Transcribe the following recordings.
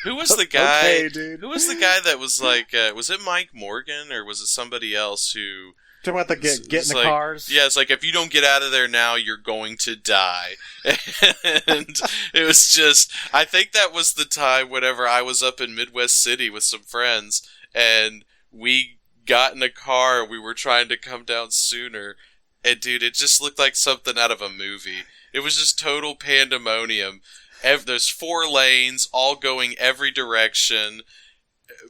Who was the guy? Okay, dude. Who was the guy that was like? Was it Mike Morgan or was it somebody else who? Talking about the get in the cars. Yeah, it's like if you don't get out of there now, you're going to die. And it was just, I think that was the time whenever I was up in Midwest City with some friends, and we got in a car. We were trying to come down sooner, and dude, it just looked like something out of a movie. It was just total pandemonium. There's 4 lanes, all going every direction.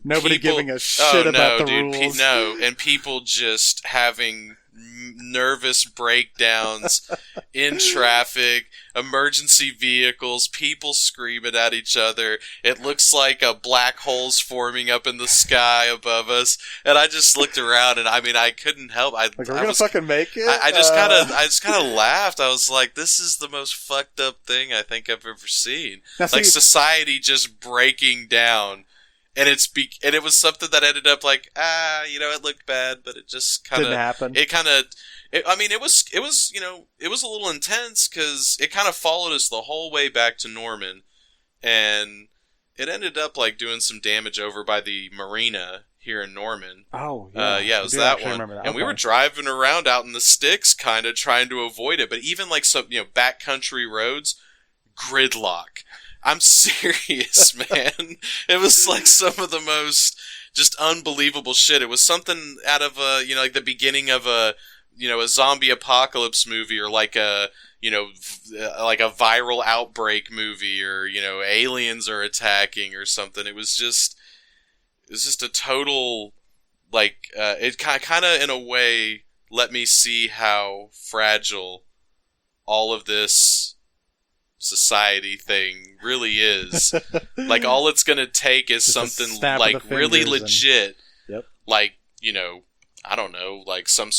Nobody giving a shit about the rules. And people just having nervous breakdowns in traffic, emergency vehicles, people screaming at each other. It looks like a black hole's forming up in the sky above us. And I just looked around, and I mean, I couldn't help. We're gonna fucking make it. I just kind of laughed. I was like, "This is the most fucked up thing I think I've ever seen." Like society just breaking down. And it was something that ended up like, it looked bad, but it just kind of didn't happen. It was a little intense because it kind of followed us the whole way back to Norman, and it ended up like doing some damage over by the marina here in Norman. Oh, yeah. It was that one. And we were driving around out in the sticks, kind of trying to avoid it, but even like some backcountry roads, gridlock. I'm serious, man. It was like some of the most just unbelievable shit. It was something out of like the beginning of a zombie apocalypse movie, or like a viral outbreak movie, or aliens are attacking or something. It was just a total it kind of in a way let me see how fragile all of this society thing really is. Like, all it's gonna take is just something like really legit, like I don't know, like some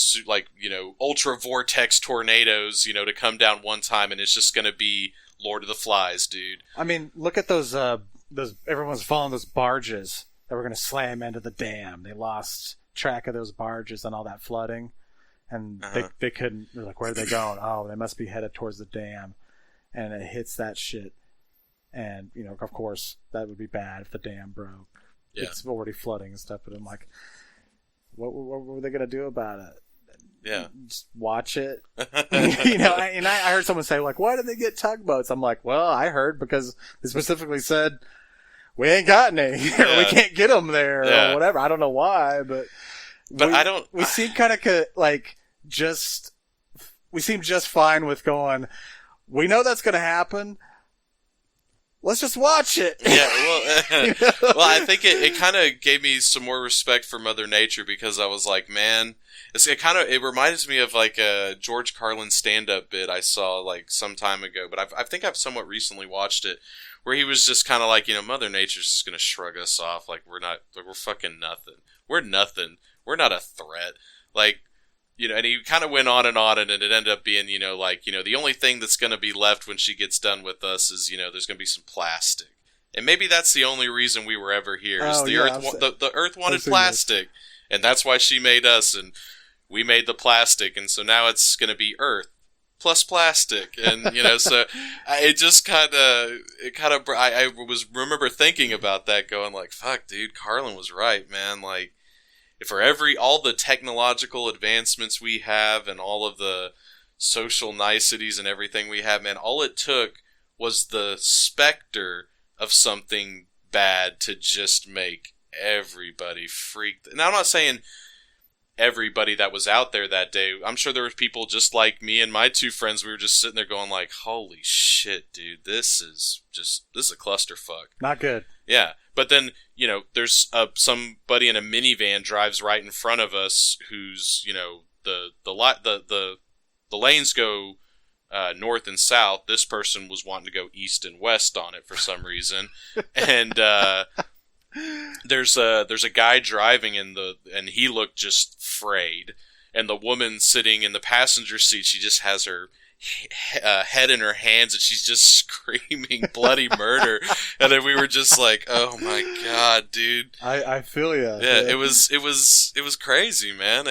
ultra vortex tornadoes, to come down one time, and it's just gonna be Lord of the Flies, dude. I mean, look at those everyone's following those barges that were gonna slam into the dam. They lost track of those barges and all that flooding, and they couldn't. They're like, where are they going? Oh, they must be headed towards the dam. And it hits that shit, and of course that would be bad if the dam broke. Yeah. It's already flooding and stuff, but I'm like, what were they gonna do about it? Yeah, just watch it. I heard someone say, like, why did they get tugboats? I'm like, well, I heard because they specifically said we ain't got any, or we can't get them there, or whatever. I don't know why, but I don't. We seem kind of like we seem just fine with going. We know that's going to happen. Let's just watch it. Yeah, well, I think it kind of gave me some more respect for Mother Nature, because I was like, man, it reminds me of like a George Carlin stand-up bit I saw like some time ago, but I think I've somewhat recently watched it, where he was just kind of like, Mother Nature's just going to shrug us off, like we're fucking nothing. We're nothing. We're not a threat. Like, and he kind of went on, and it ended up being, the only thing that's going to be left when she gets done with us is, there's going to be some plastic. And maybe that's the only reason we were ever here, is the Earth wanted plastic. And that's why she made us, and we made the plastic. And so now it's going to be Earth plus plastic. And, so it just I remember thinking about that, going like, fuck, dude, Carlin was right, man. Like, for all the technological advancements we have and all of the social niceties and everything we have, man, all it took was the specter of something bad to just make everybody freak. Now, I'm not saying everybody that was out there that day. I'm sure there were people just like me and my 2 friends. We were just sitting there going like, holy shit, dude, this is a clusterfuck. Not good. Yeah. But then, there's somebody in a minivan drives right in front of us who's, the lanes go north and south. This person was wanting to go east and west on it for some reason. And there's a guy driving and he looked just frayed. And the woman sitting in the passenger seat, she just has her head in her hands, and she's just screaming bloody murder. And then we were just like, oh my god, dude. I feel ya. Yeah, it was crazy, man.